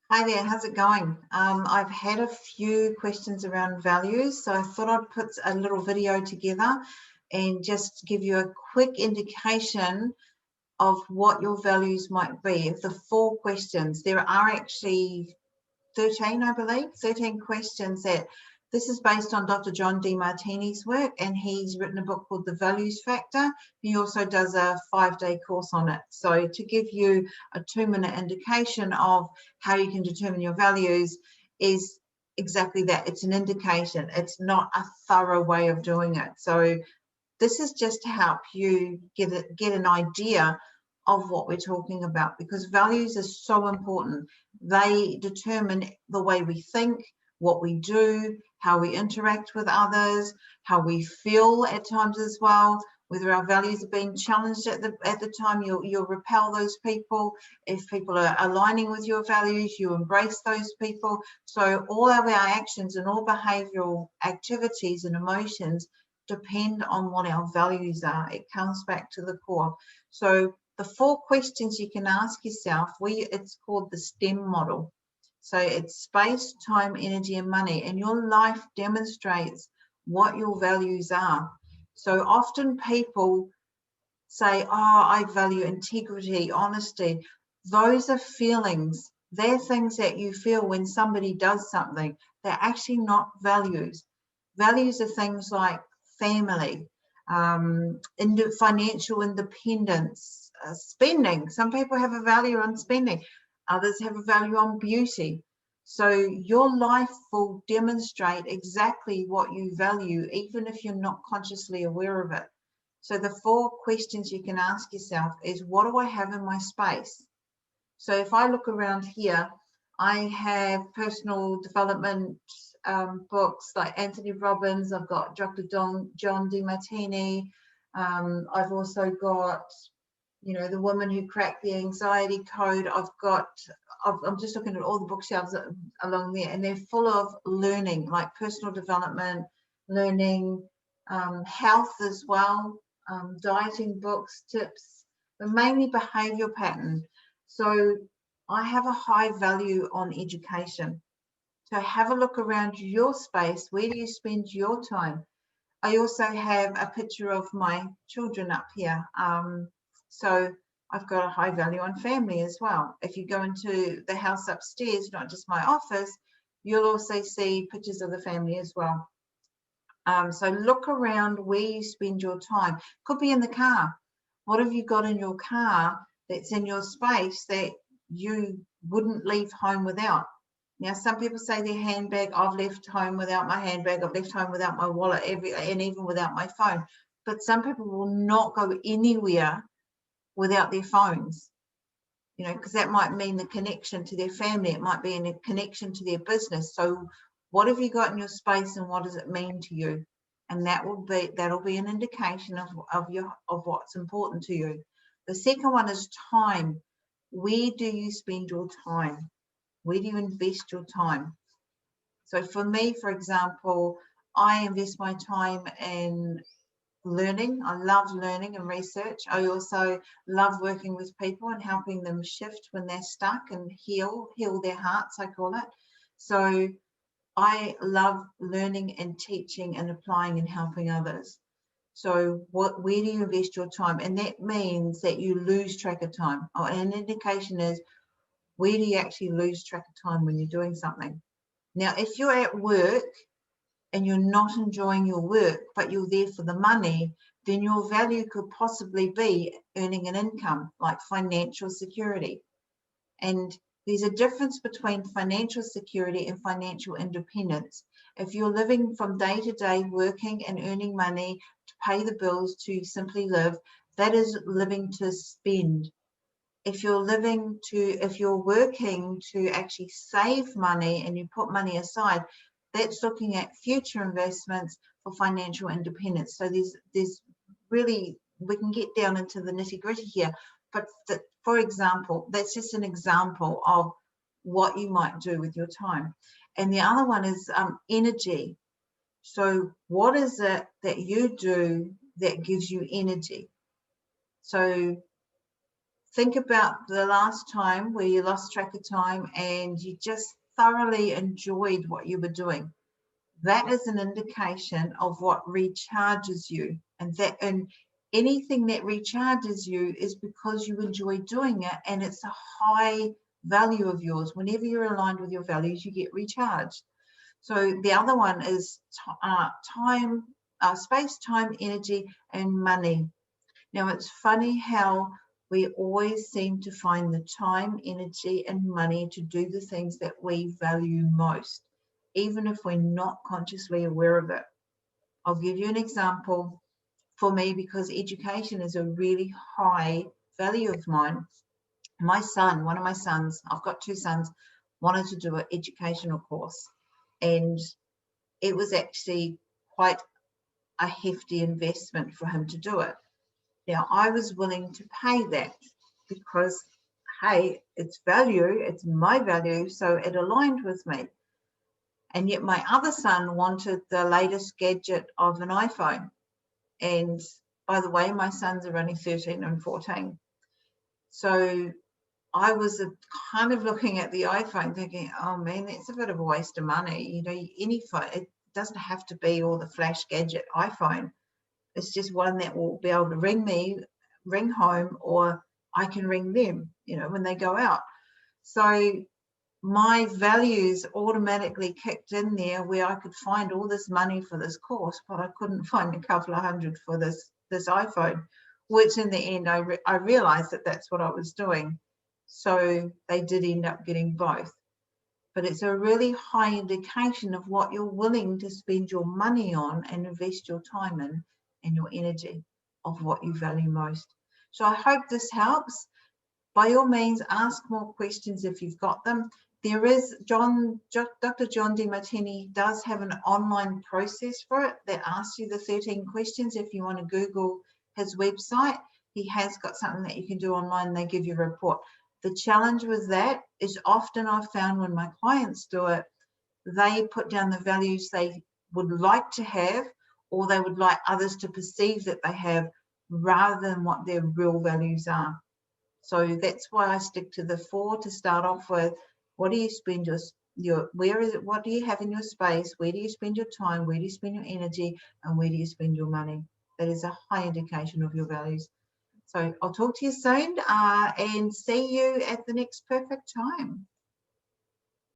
Hi there, how's it going? I've had a few questions around values, so I thought I'd put a little video together and just give you a quick indication of what your values might be. The 4 questions, there are actually 13, I believe, 13 questions that this is based on Dr. John Demartini's work, and he's written a book called The Values Factor. He also does a 5-day course on it. So to give you a 2-minute indication of how you can determine your values is exactly that. It's an indication. It's not a thorough way of doing it. So this is just to help you get an idea of what we're talking about, because values are so important. They determine the way we think, what we do, how we interact with others, how we feel at times as well. Whether our values are being challenged at the time, you'll repel those people. If people are aligning with your values, you embrace those people. So all of our actions and all behavioral activities and emotions depend on what our values are. It comes back to the core. So the 4 questions you can ask yourself, it's called the STEM model. So it's space, time, energy, and money. And your life demonstrates what your values are. So often people say, oh, I value integrity, honesty. Those are feelings. They're things that you feel when somebody does something. They're actually not values. Values are things like family, financial independence, spending. Some people have a value on spending. Others have a value on beauty. So your life will demonstrate exactly what you value, even if you're not consciously aware of it. So the 4 questions you can ask yourself is, what do I have in my space? So if I look around here, I have personal development books like Anthony Robbins. I've got Dr. John Demartini. I've also got, The Woman Who Cracked the Anxiety Code. I'm just looking at all the bookshelves along there, and they're full of learning, like personal development, learning, health as well, dieting books, tips, but mainly behavior pattern. So I have a high value on education. So have a look around your space. Where do you spend your time? I also have a picture of my children up here. So I've got a high value on family as well. If you go into the house upstairs, not just my office, you'll also see pictures of the family as well. So look around where you spend your time. Could be in the car. What have you got in your car that's in your space that you wouldn't leave home without? Now, some people say their handbag, I've left home without my handbag, I've left home without my wallet, and even without my phone. But some people will not go anywhere without their phones, because that might mean the connection to their family. It might be a connection to their business. So what have you got in your space, and what does it mean to you? And that'll be an indication of what's important to you. The second one is time. Where do you spend your time? Where do you invest your time? So for me, for example, I invest my time in learning. I love learning and research. I also love working with people and helping them shift when they're stuck and heal their hearts, I call it. So I love learning and teaching and applying and helping others. So where do you invest your time? And that means that you lose track of time. An indication is, where do you actually lose track of time when you're doing something? Now, if you're at work and you're not enjoying your work, but you're there for the money, then your value could possibly be earning an income, like financial security. And there's a difference between financial security and financial independence. If you're living from day to day, working and earning money to pay the bills, to simply live, that is living to spend. If you're working to actually save money and you put money aside, that's looking at future investments for financial independence. So there's really, we can get down into the nitty gritty here, but for example, that's just an example of what you might do with your time. And the other one is energy. So what is it that you do that gives you energy? So think about the last time where you lost track of time and you just thoroughly enjoyed what you were doing. That is an indication of what recharges you, and anything that recharges you is because you enjoy doing it, and it's a high value of yours. Whenever you're aligned with your values, you get recharged. So the other one is time, space, time, energy, and money. Now, it's funny how we always seem to find the time, energy, and money to do the things that we value most, even if we're not consciously aware of it. I'll give you an example for me, because education is a really high value of mine. My son, one of my sons, I've got two sons, wanted to do an educational course, and it was actually quite a hefty investment for him to do it. Now, I was willing to pay that because, hey, it's value, it's my value, so it aligned with me. And yet my other son wanted the latest gadget of an iPhone. And by the way, my sons are only 13 and 14. So I was kind of looking at the iPhone thinking, oh man, that's a bit of a waste of money. You know, any phone, it doesn't have to be all the flash gadget iPhone. It's just one that will be able to ring me, ring home, or I can ring them, you know, when they go out. So my values automatically kicked in there, where I could find all this money for this course, but I couldn't find a couple of hundred for this iPhone, which in the end I realized that that's what I was doing. So they did end up getting both. But it's a really high indication of what you're willing to spend your money on and invest your time in, and your energy, of what you value most. So I hope this helps. By all means, ask more questions if you've got them. There is Dr. John Demartini does have an online process for it that asks you the 13 questions. If you want to Google his website, he has got something that you can do online. They give you a report. The challenge with that is often I've found when my clients do it, they put down the values they would like to have, or they would like others to perceive that they have, rather than what their real values are. So that's why I stick to the 4 to start off with. What do you spend your where is it? What do you have in your space? Where do you spend your time? Where do you spend your energy? And where do you spend your money? That is a high indication of your values. So I'll talk to you soon, and see you at the next perfect time.